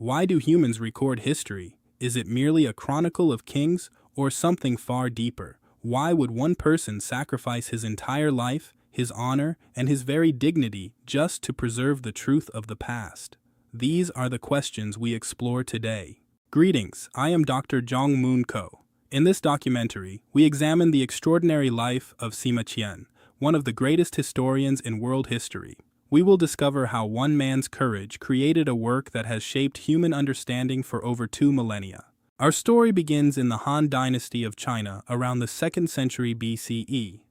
Why do humans record history? Is it merely a chronicle of kings, or something far deeper? Why would one person sacrifice his entire life, his honor, and his very dignity just to preserve the truth of the past? These are the questions we explore today. Greetings, I am Dr. Jong Moon Ko. In this documentary, we examine the extraordinary life of Sima Qian, one of the greatest historians in world history. We will discover how one man's courage created a work that has shaped human understanding for over 2 millennia. Our story begins in the Han Dynasty of China around the 2nd century BCE.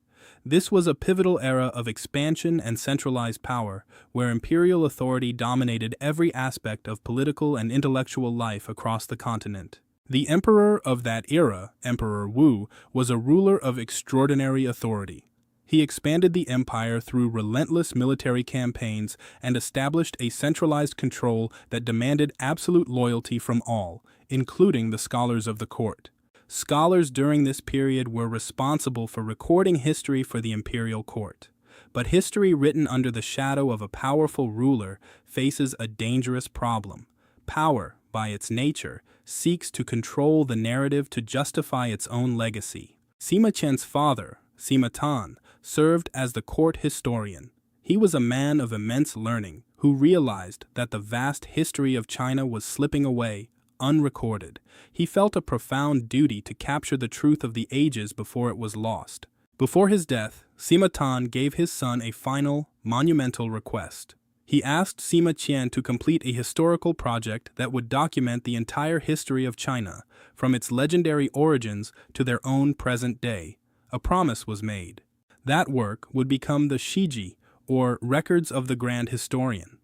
This was a pivotal era of expansion and centralized power, where imperial authority dominated every aspect of political and intellectual life across the continent. The emperor of that era, Emperor Wu, was a ruler of extraordinary authority. He expanded the empire through relentless military campaigns and established a centralized control that demanded absolute loyalty from all, including the scholars of the court. Scholars during this period were responsible for recording history for the imperial court. But history written under the shadow of a powerful ruler faces a dangerous problem. Power, by its nature, seeks to control the narrative to justify its own legacy. Sima Qian's father, Sima Qian, served as the court historian. He was a man of immense learning who realized that the vast history of China was slipping away, unrecorded. He felt a profound duty to capture the truth of the ages before it was lost. Before his death, Sima Qian gave his son a final, monumental request. He asked Sima Qian to complete a historical project that would document the entire history of China, from its legendary origins to their own present day. A promise was made. That work would become the Shiji, or Records of the Grand Historian.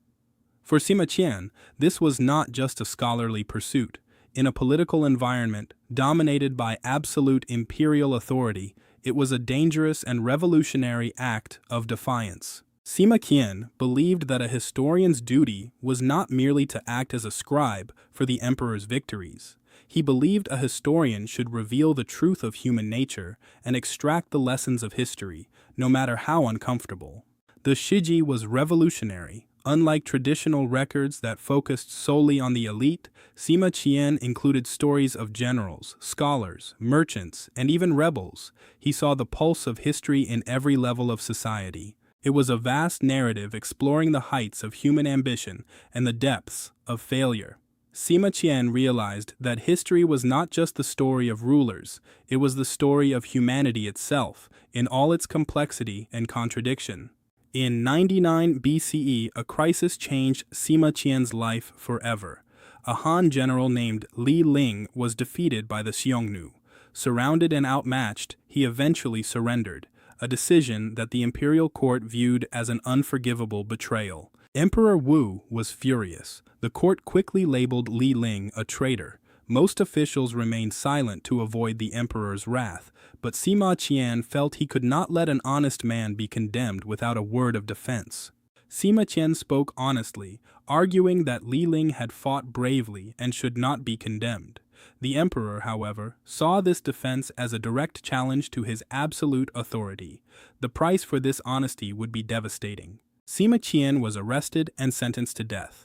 For Sima Qian, this was not just a scholarly pursuit. In a political environment dominated by absolute imperial authority, it was a dangerous and revolutionary act of defiance. Sima Qian believed that a historian's duty was not merely to act as a scribe for the emperor's victories. He believed a historian should reveal the truth of human nature and extract the lessons of history, no matter how uncomfortable. The Shiji was revolutionary. Unlike traditional records that focused solely on the elite, Sima Qian included stories of generals, scholars, merchants, and even rebels. He saw the pulse of history in every level of society. It was a vast narrative exploring the heights of human ambition and the depths of failure. Sima Qian realized that history was not just the story of rulers, it was the story of humanity itself, in all its complexity and contradiction. In 99 BCE, a crisis changed Sima Qian's life forever. A Han general named Li Ling was defeated by the Xiongnu. Surrounded and outmatched, he eventually surrendered, a decision that the imperial court viewed as an unforgivable betrayal. Emperor Wu was furious. The court quickly labeled Li Ling a traitor. Most officials remained silent to avoid the emperor's wrath, but Sima Qian felt he could not let an honest man be condemned without a word of defense. Sima Qian spoke honestly, arguing that Li Ling had fought bravely and should not be condemned. The emperor, however, saw this defense as a direct challenge to his absolute authority. The price for this honesty would be devastating. Sima Qian was arrested and sentenced to death.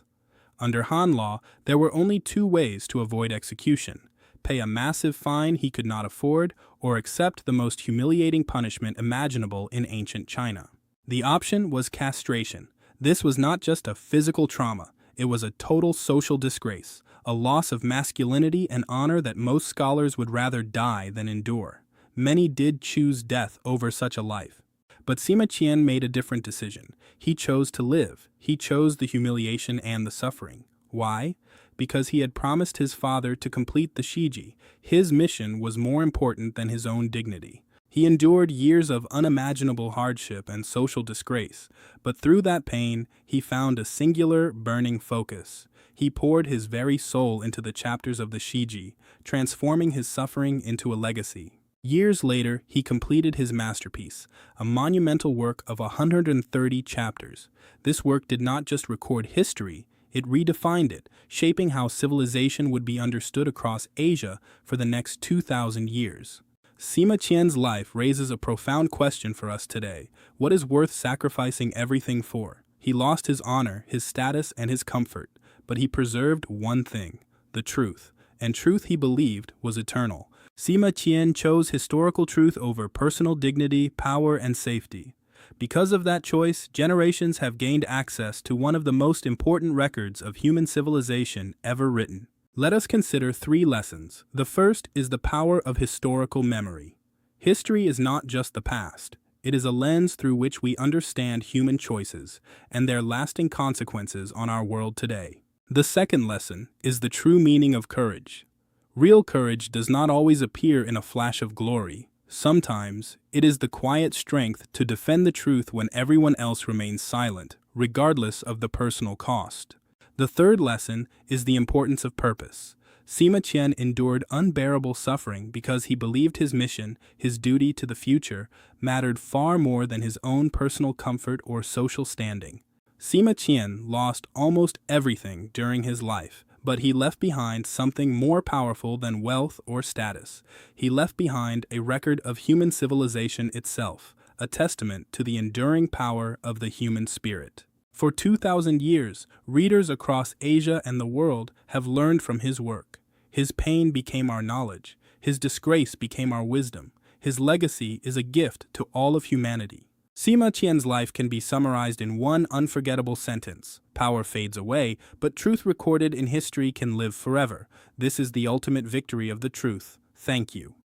Under Han law, there were only 2 ways to avoid execution: pay a massive fine he could not afford, or accept the most humiliating punishment imaginable in ancient China. The option was castration. This was not just a physical trauma, it was a total social disgrace, a loss of masculinity and honor that most scholars would rather die than endure. Many did choose death over such a life. But Sima Qian made a different decision. He chose to live. He chose the humiliation and the suffering. Why? Because he had promised his father to complete the Shiji. His mission was more important than his own dignity. He endured years of unimaginable hardship and social disgrace, but through that pain, he found a singular, burning focus. He poured his very soul into the chapters of the Shiji, transforming his suffering into a legacy. Years later, he completed his masterpiece, a monumental work of 130 chapters. This work did not just record history, it redefined it, shaping how civilization would be understood across Asia for the next 2,000 years. Sima Qian's life raises a profound question for us today. What is worth sacrificing everything for? He lost his honor, his status, and his comfort, but he preserved one thing: the truth, and truth he believed was eternal. Sima Qian chose historical truth over personal dignity, power, and safety. Because of that choice, generations have gained access to one of the most important records of human civilization ever written. Let us consider 3 lessons. The first is the power of historical memory. History is not just the past. It is a lens through which we understand human choices and their lasting consequences on our world today. The second lesson is the true meaning of courage. Real courage does not always appear in a flash of glory. Sometimes, it is the quiet strength to defend the truth when everyone else remains silent, regardless of the personal cost. The third lesson is the importance of purpose. Sima Qian endured unbearable suffering because he believed his mission, his duty to the future, mattered far more than his own personal comfort or social standing. Sima Qian lost almost everything during his life, but he left behind something more powerful than wealth or status. He left behind a record of human civilization itself, a testament to the enduring power of the human spirit. For 2,000 years, readers across Asia and the world have learned from his work. His pain became our knowledge. His disgrace became our wisdom. His legacy is a gift to all of humanity. Sima Qian's life can be summarized in one unforgettable sentence: power fades away, but truth recorded in history can live forever. This is the ultimate victory of the truth. Thank you.